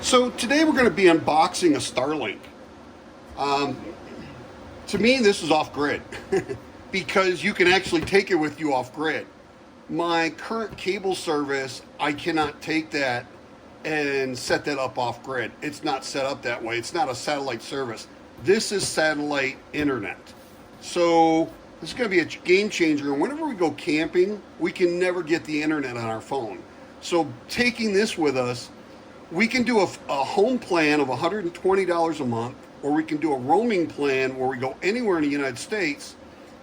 So today we're going to be unboxing a Starlink. Um, to me, this is off-grid because you can actually take it with you off-grid. My current cable service, I cannot take that and set that up off-grid. It's not set up that way. It's not a satellite service. This is satellite internet. So this is going to be a game changer. And whenever we go camping, we can never get the internet on our phone. So taking this with us, we can do a home plan of $120 a month, or we can do a roaming plan where we go anywhere in the United States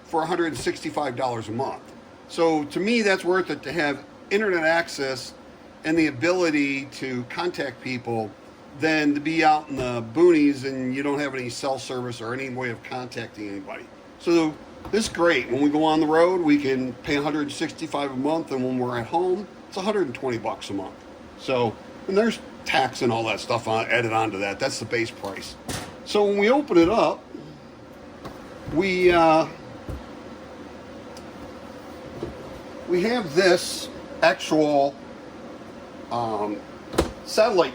for $165 a month. So to me, that's worth it to have internet access and the ability to contact people than to be out in the boonies and you don't have any cell service or any way of contacting anybody. So this is great. When we go on the road, we can pay $165 a month, and when we're at home, it's $120 a month. So, and there's tax and all that stuff added onto that. That's the base price. So when we open it up, we have this actual satellite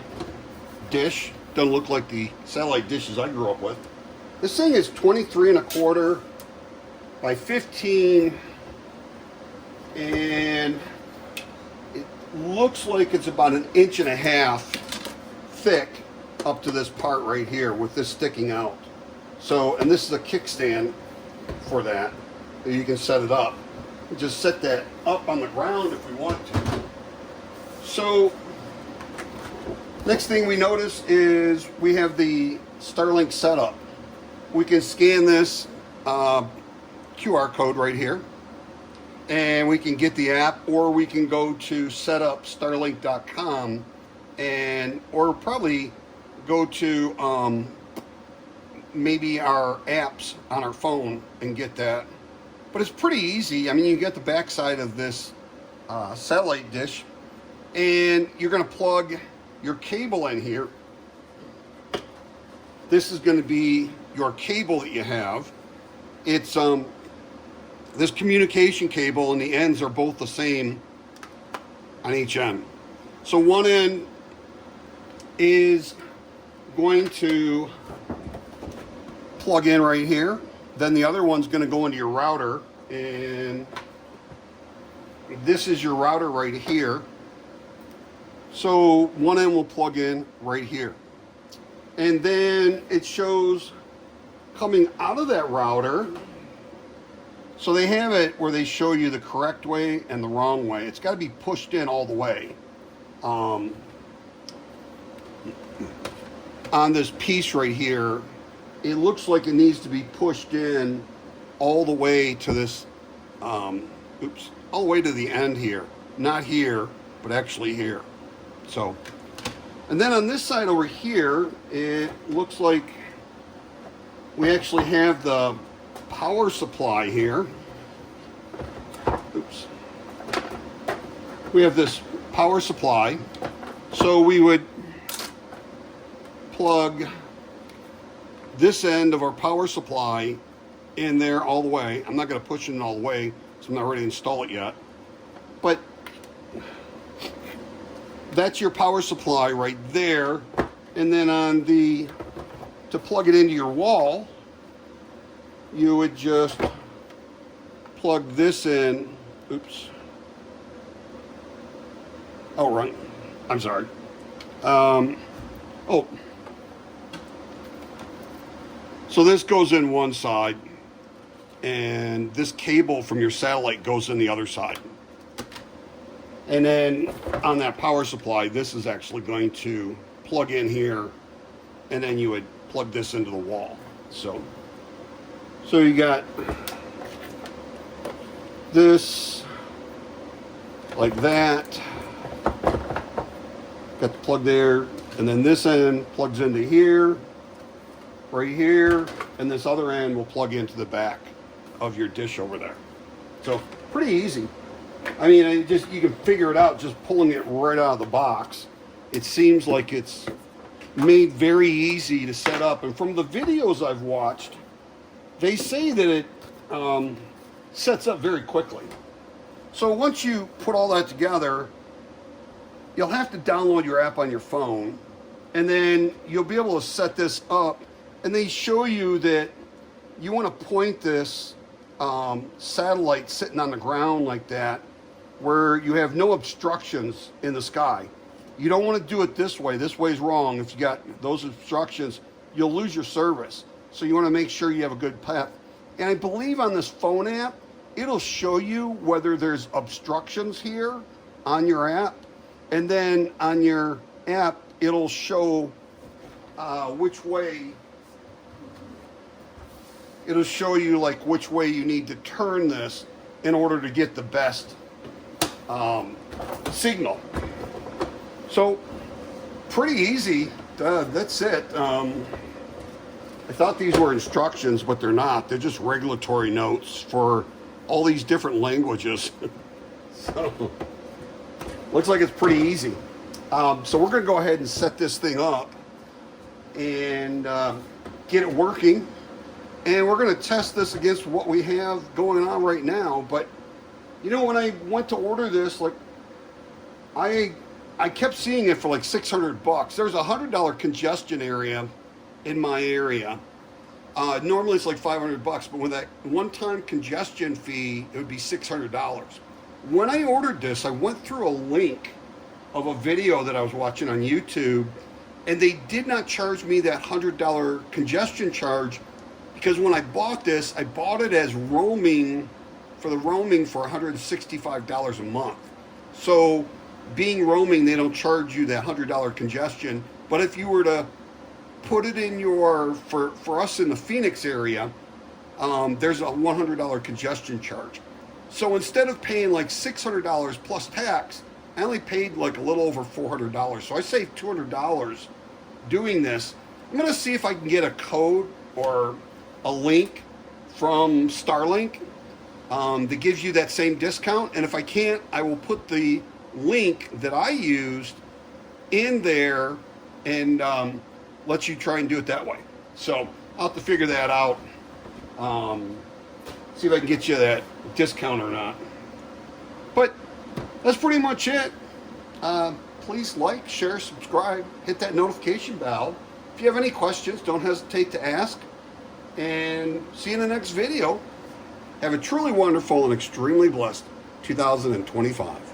dish. Doesn't look like the satellite dishes I grew up with. This thing is 23 1/4 by 15, and it looks like it's about 1.5 inches thick up to this part right here with this sticking out. So, and this is a kickstand for that. You can set it up. Just set that up on the ground if we want to. So, next thing we notice is we have the Starlink setup. We can scan this QR code right here, and we can get the app, or we can go to setupstarlink.com or probably go to maybe our apps on our phone and get that. But it's pretty easy. I mean, you get the backside of this satellite dish, and you're going to plug your cable in here. This is going to be your cable that you have. It's this communication cable, and the ends are both the same on each end. So one end is going to plug in right here. Then the other one's going to go into your router, and this is your router right here. So one end will plug in right here. And then it shows coming out of that router. So they have it where they show you the correct way and the wrong way. It's got to be pushed in all the way. On this piece right here, it looks like it needs to be pushed in all the way to this, all the way to the end here. Not here, but actually here. So, and then on this side over here, it looks like we actually have the power supply here. Oops. We have this power supply. So we would plug this end of our power supply in there all the way. I'm not going to push it in all the way, so I'm not ready to install it yet. But that's your power supply right there. And then to plug it into your wall, you would just plug this in. Oops. Oh, right. I'm sorry. So this goes in one side, and this cable from your satellite goes in the other side. And then on that power supply, this is actually going to plug in here, and then you would plug this into the wall. So you got this like that. Got the plug there, and then this end plugs into here, right here, and this other end will plug into the back of your dish over there. So pretty easy. I mean, you can figure it out just pulling it right out of the box. It seems like it's made very easy to set up, and from the videos I've watched, they say that it sets up very quickly. So once you put all that together, you'll have to download your app on your phone, And then you'll be able to set this up, and they show you that you want to point this satellite sitting on the ground like that, where you have no obstructions in the sky. You don't want to do it this way. This way's wrong. If you got those obstructions, you'll lose your service. So you want to make sure you have a good path. And I believe on this phone app, it'll show you whether there's obstructions here on your app. And then on your app, it'll show which way, it'll show you like which way you need to turn this in order to get the best signal. So pretty easy. That's it. I thought these were instructions, but they're not. They're just regulatory notes for all these different languages. So looks like it's pretty easy. So we're going to go ahead and set this thing up and get it working. And we're going to test this against what we have going on right now. But you know, when I went to order this, like I kept seeing it for like $600. There's a $100 congestion area in my area. Normally it's like $500, but with that one-time congestion fee, it would be $600. When I ordered this, I went through a link of a video that I was watching on YouTube, and they did not charge me that $100 congestion charge, because when I bought this, I bought it as roaming for $165 a month. So being roaming, they don't charge you that $100 congestion. But if you were to put it in your, for us in the Phoenix area, there's a $100 congestion charge. So instead of paying like $600 plus tax, I only paid like a little over $400. So I saved $200 doing this. I'm going to see if I can get a code or a link from Starlink that gives you that same discount. And if I can't, I will put the link that I used in there and let you try and do it that way. So I'll have to figure that out. See if I can get you that discount or not. But that's pretty much it. Please like, share, subscribe, hit that notification bell. If you have any questions, don't hesitate to ask. And see you in the next video. Have a truly wonderful and extremely blessed 2025.